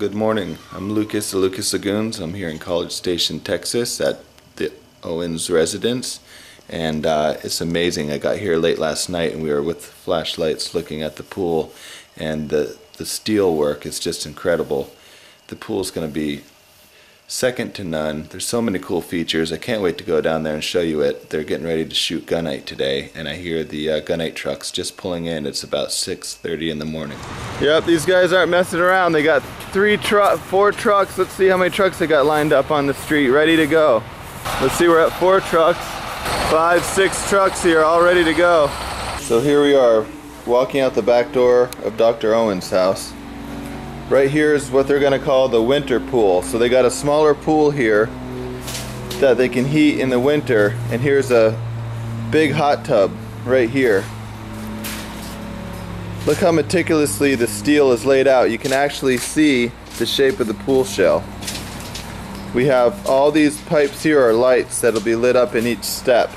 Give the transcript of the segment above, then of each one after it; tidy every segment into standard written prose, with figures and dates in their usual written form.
good morning. I'm Lucas of Lucas Lagoons. I'm here in College Station, Texas at the Owens residence, and it's amazing. I got here late last night and we were with flashlights looking at the pool, and the steel work is just incredible. The pool's going to be second to none. There's so many cool features. I can't wait to go down there and show you it. They're getting ready to shoot gunite today, and I hear the gunite trucks just pulling in. It's about 6:30 in the morning. Yep, these guys aren't messing around. They got 4 trucks. Let's see how many trucks they got lined up on the street, ready to go. Let's see, we're at 4 trucks. 5, 6 trucks here, all ready to go. So here we are, walking out the back door of Dr. Owens' house. Right here is what they're going to call the winter pool. So they got a smaller pool here that they can heat in the winter, and here's a big hot tub right here. Look how meticulously the steel is laid out. You can actually see the shape of the pool shell. We have all these pipes here are lights that'll be lit up in each step.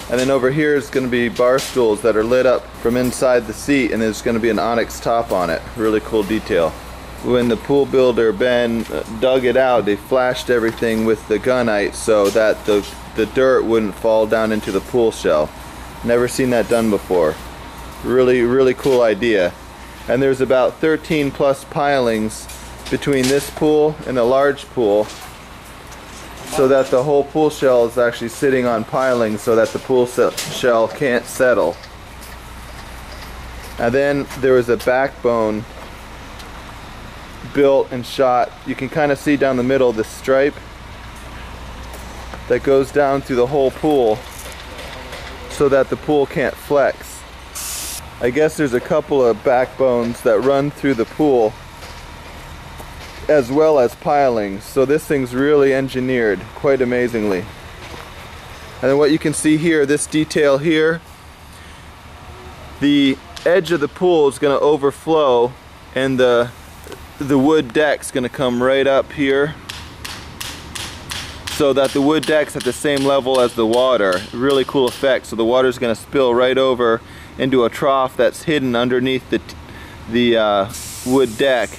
And then over here is going to be bar stools that are lit up from inside the seat, and there's going to be an onyx top on it. Really cool detail. When the pool builder, Ben, dug it out, they flashed everything with the gunite so that the dirt wouldn't fall down into the pool shell. Never seen that done before. Really cool idea. And there's about 13 plus pilings between this pool and the large pool, so that the whole pool shell is actually sitting on pilings so that the pool shell can't settle. And then there was a backbone built and shot. You can kind of see down the middle the stripe that goes down through the whole pool so that the pool can't flex. I guess there's a couple of backbones that run through the pool as well as pilings, so this thing's really engineered quite amazingly. And then what you can see here, this detail here, the edge of the pool is going to overflow, and the wood deck's going to come right up here so that the wood deck's at the same level as the water. Really cool effect. So the water's going to spill right over into a trough that's hidden underneath the wood deck.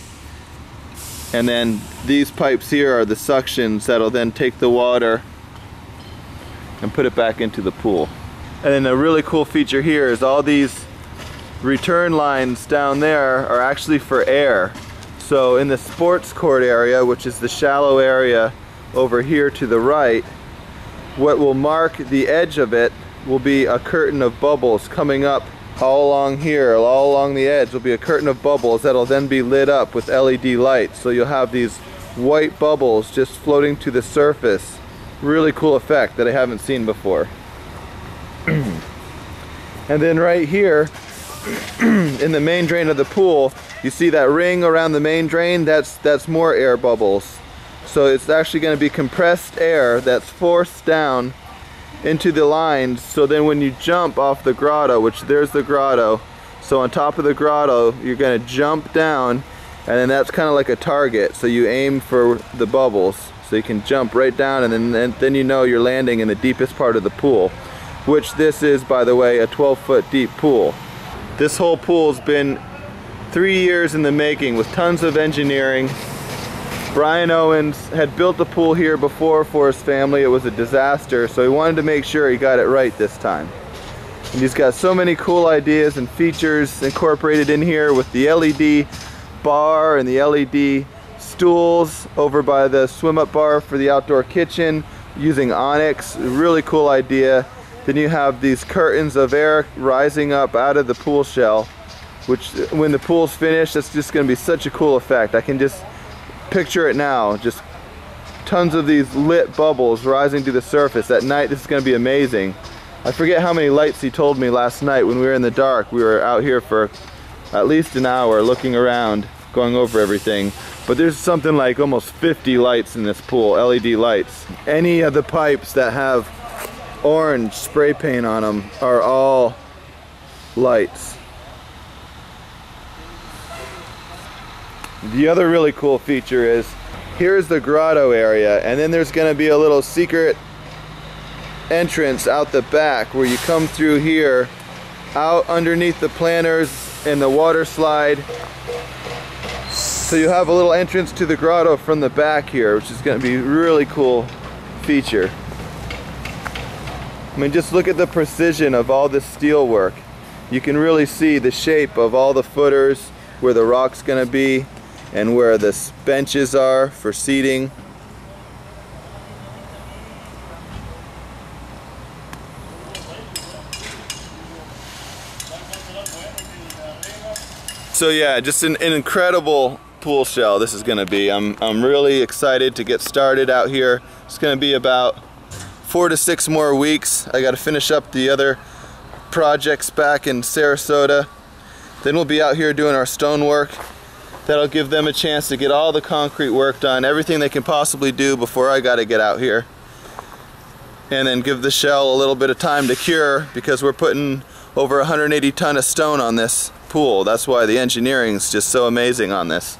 And then these pipes here are the suctions that'll then take the water and put it back into the pool. And then a really cool feature here is all these return lines down there are actually for air. So in the sports court area, which is the shallow area over here to the right, what will mark the edge of it will be a curtain of bubbles coming up all along here. All along the edge will be a curtain of bubbles that'll then be lit up with LED lights. So you'll have these white bubbles just floating to the surface. Really cool effect that I haven't seen before. And then right here in the main drain of the pool, you see that ring around the main drain? That's more air bubbles. So it's actually going to be compressed air that's forced down into the lines, so then when you jump off the grotto, which there's the grotto, so on top of the grotto you're going to jump down, and then that's kind of like a target, so you aim for the bubbles so you can jump right down, and then you know you're landing in the deepest part of the pool, which this is, by the way, a 12-foot deep pool. This whole pool's been 3 years in the making with tons of engineering. Brian Owens had built a pool here before for his family. It was a disaster, so he wanted to make sure he got it right this time. And he's got so many cool ideas and features incorporated in here with the LED bar and the LED stools over by the swim-up bar for the outdoor kitchen using onyx. Really cool idea. Then you have these curtains of air rising up out of the pool shell, which when the pool's finished, it's just going to be such a cool effect. I can just picture it now, just tons of these lit bubbles rising to the surface. At night this is going to be amazing. I forget how many lights he told me last night when we were in the dark. We were out here for at least an hour looking around, going over everything. But there's something like almost 50 lights in this pool, LED lights. Any of the pipes that have orange spray paint on them are all lights. The other really cool feature is, here's the grotto area, and then there's going to be a little secret entrance out the back where you come through here, out underneath the planters and the water slide, So you have a little entrance to the grotto from the back here, which is going to be a really cool feature. I mean, just look at the precision of all this steel work. You can really see the shape of all the footers, where the rock's going to be, and where the benches are for seating. So yeah, just an incredible pool shell this is going to be. I'm really excited to get started out here. It's going to be about 4 to 6 more weeks. I got to finish up the other projects back in Sarasota. Then we'll be out here doing our stonework. That'll give them a chance to get all the concrete work done, everything they can possibly do before I got to get out here. And then give the shell a little bit of time to cure, because we're putting over 180 ton of stone on this pool. That's why the engineering is just so amazing on this.